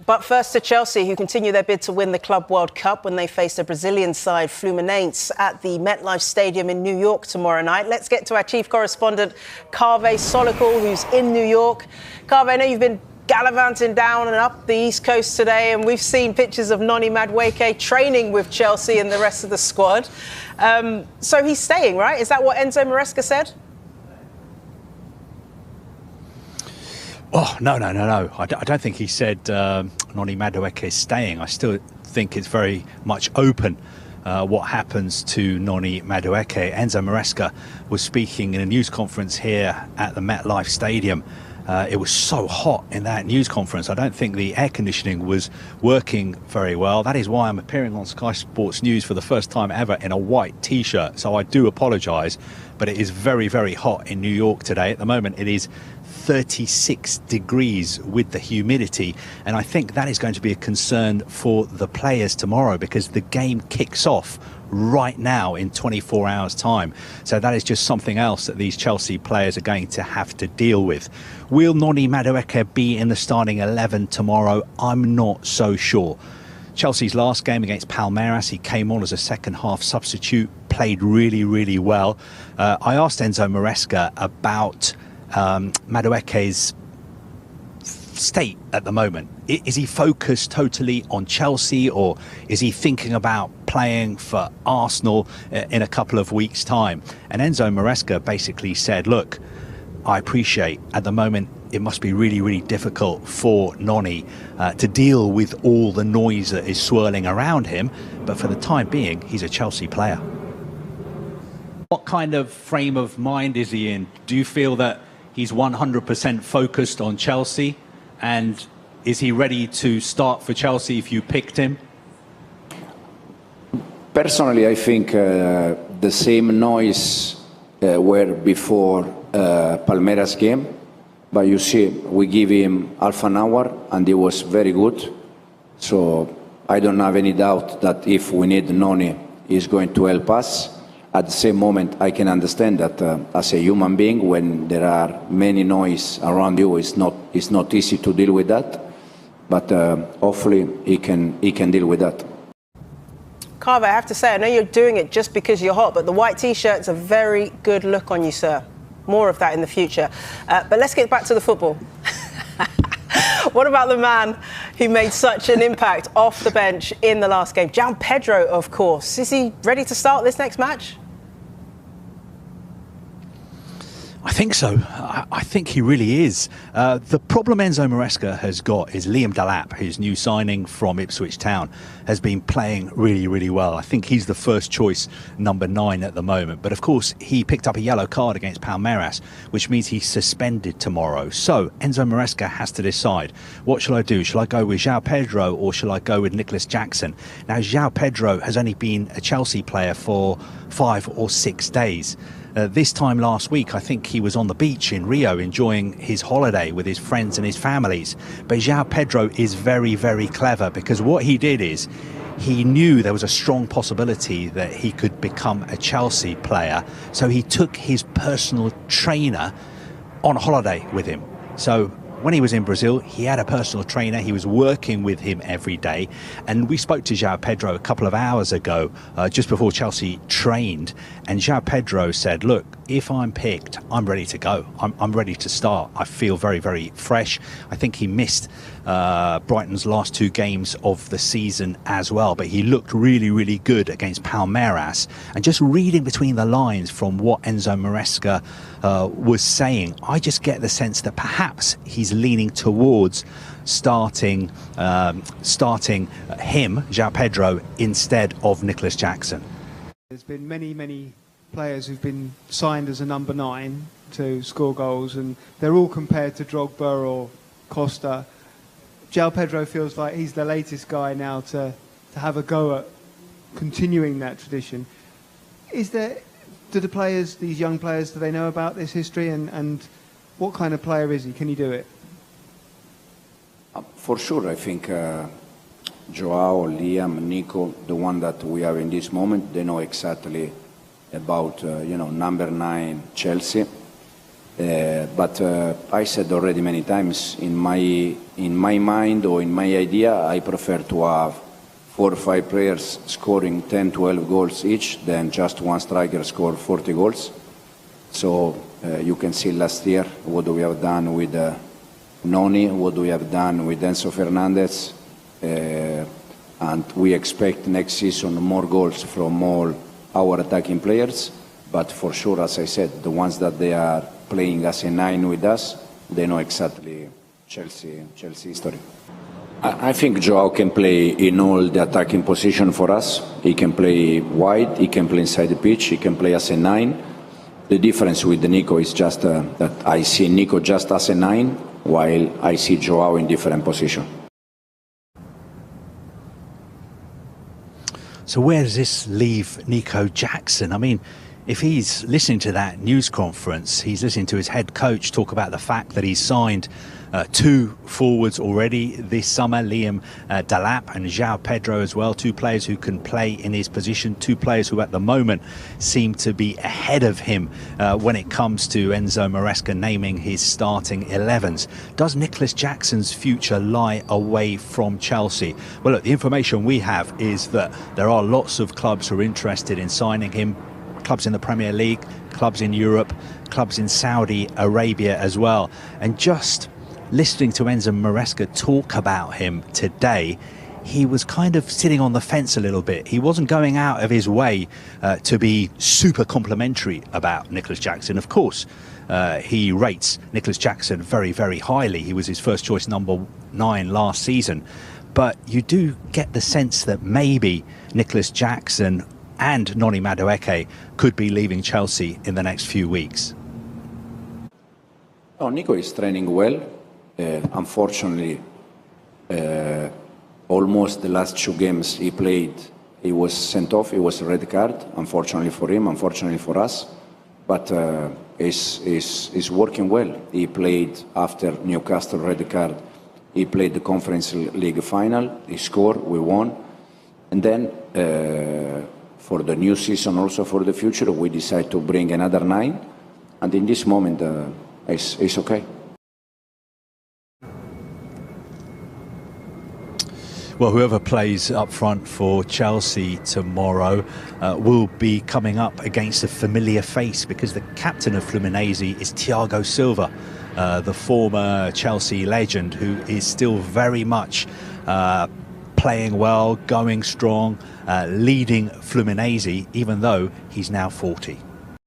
But first to Chelsea, who continue their bid to win the Club World Cup when they face the Brazilian side Fluminense at the MetLife Stadium in New York tomorrow night. Let's get to our chief correspondent, Kaveh Solokul, who's in New York. Kaveh, I know you've been gallivanting down and up the East Coast today, and we've seen pictures of Noni Madueke training with Chelsea and the rest of the squad. So he's staying, right? Is that what Enzo Maresca said? Oh, no. I don't think he said Noni Madueke is staying. I still think it's very much open what happens to Noni Madueke. Enzo Maresca was speaking in a news conference here at the MetLife Stadium. It was so hot in that news conference. I don't think the air conditioning was working very well. That is why I'm appearing on Sky Sports News for the first time ever in a white T-shirt. So I do apologise, but it is very, very hot in New York today. At the moment, it is 36 degrees with the humidity, and I think that is going to be a concern for the players tomorrow, because the game kicks off right now in 24 hours time. So that is just something else that these Chelsea players are going to have to deal with. Will Noni Madueke be in the starting 11 tomorrow? I'm not so sure. Chelsea's last game against Palmeiras, he came on as a second half substitute, played really, really well. I asked Enzo Maresca about Madueke's state at the moment. Is he focused totally on Chelsea, or is he thinking about playing for Arsenal in a couple of weeks' time? And Enzo Maresca basically said, look, I appreciate at the moment it must be really, really difficult for Noni to deal with all the noise that is swirling around him, but for the time being, he's a Chelsea player. What kind of frame of mind is he in? Do you feel that he's 100% focused on Chelsea, and is he ready to start for Chelsea if you picked him? Personally, I think the same noise were before Palmeiras game, but you see, we give him half an hour and he was very good. So I don't have any doubt that if we need Noni, he's going to help us. At the same moment, I can understand that as a human being, when there are many noise around you, it's not easy to deal with that. But hopefully, he can deal with that. Kaveh, I have to say, I know you're doing it just because you're hot, but the white T-shirt's a very good look on you, sir. More of that in the future. But let's get back to the football. What about the man who made such an impact off the bench in the last game? Joao Pedro, of course. Is he ready to start this next match? I think so. I think he really is. The problem Enzo Maresca has got is Liam Delap, his new signing from Ipswich Town, has been playing really, really well. I think he's the first choice number 9 at the moment. But of course, he picked up a yellow card against Palmeiras, which means he's suspended tomorrow. So Enzo Maresca has to decide, what shall I do? Shall I go with Joao Pedro or shall I go with Nicolas Jackson? Now, Joao Pedro has only been a Chelsea player for 5 or 6 days. This time last week, I think he was on the beach in Rio enjoying his holiday with his friends and his families. But Joao Pedro is very, very clever, because what he did is he knew there was a strong possibility that he could become a Chelsea player. So he took his personal trainer on holiday with him. So when he was in Brazil, he had a personal trainer. He was working with him every day. And we spoke to Joao Pedro a couple of hours ago, just before Chelsea trained. And Joao Pedro said, look, if I'm picked, I'm ready to go. I'm ready to start. I feel very, very fresh. I think he missed Brighton's last 2 games of the season as well, but he looked really, really good against Palmeiras. And just reading between the lines from what Enzo Maresca was saying, I just get the sense that perhaps he's leaning towards starting him, Joao Pedro, instead of Nicolas Jackson. There's been many players who've been signed as a number 9 to score goals, and they're all compared to Drogba or Costa. Joao Pedro feels like he's the latest guy now to have a go at continuing that tradition. Do the players, these young players, do they know about this history, and what kind of player is he? Can he do it? For sure, I think Joao, Liam, Nico, the one that we have in this moment, they know exactly about number 9 Chelsea. But I said already many times, in my mind or in my idea, I prefer to have 4 or 5 players scoring 10, 12 goals each than just one striker score 40 goals. So you can see last year what we have done with Noni, what we have done with Enzo Fernandez, and we expect next season more goals from all our attacking players. But for sure, as I said, the ones that they are playing as a 9 with us, they know exactly Chelsea history. I think Joao can play in all the attacking position for us. He can play wide, he can play inside the pitch, he can play as a 9. The difference with Nico is just that I see Nico just as a 9, while I see Joao in different position. So where does this leave Nico Jackson? I mean, if he's listening to that news conference, he's listening to his head coach talk about the fact that he's signed 2 forwards already this summer, Liam Delap and Joao Pedro as well, 2 players who can play in his position, 2 players who at the moment seem to be ahead of him when it comes to Enzo Maresca naming his starting 11s. Does Nicolas Jackson's future lie away from Chelsea? Well, look, the information we have is that there are lots of clubs who are interested in signing him. Clubs in the Premier League, clubs in Europe, clubs in Saudi Arabia as well. And just listening to Enzo Maresca talk about him today, he was kind of sitting on the fence a little bit. He wasn't going out of his way to be super complimentary about Nicolas Jackson. Of course, he rates Nicolas Jackson very, very highly. He was his first choice number 9 last season. But you do get the sense that maybe Nicolas Jackson and Noni Madueke could be leaving Chelsea in the next few weeks. Oh, Nico is training well. Unfortunately, almost the last 2 games he played, he was sent off. It was a red card, unfortunately for him, unfortunately for us. But he's working well. He played after Newcastle red card. He played the Conference League final. He scored, we won. And then for the new season, also for the future, we decide to bring another 9. And in this moment, it's okay. Well, whoever plays up front for Chelsea tomorrow will be coming up against a familiar face, because the captain of Fluminense is Thiago Silva, the former Chelsea legend, who is still very much playing well, going strong, leading Fluminense, even though he's now 40.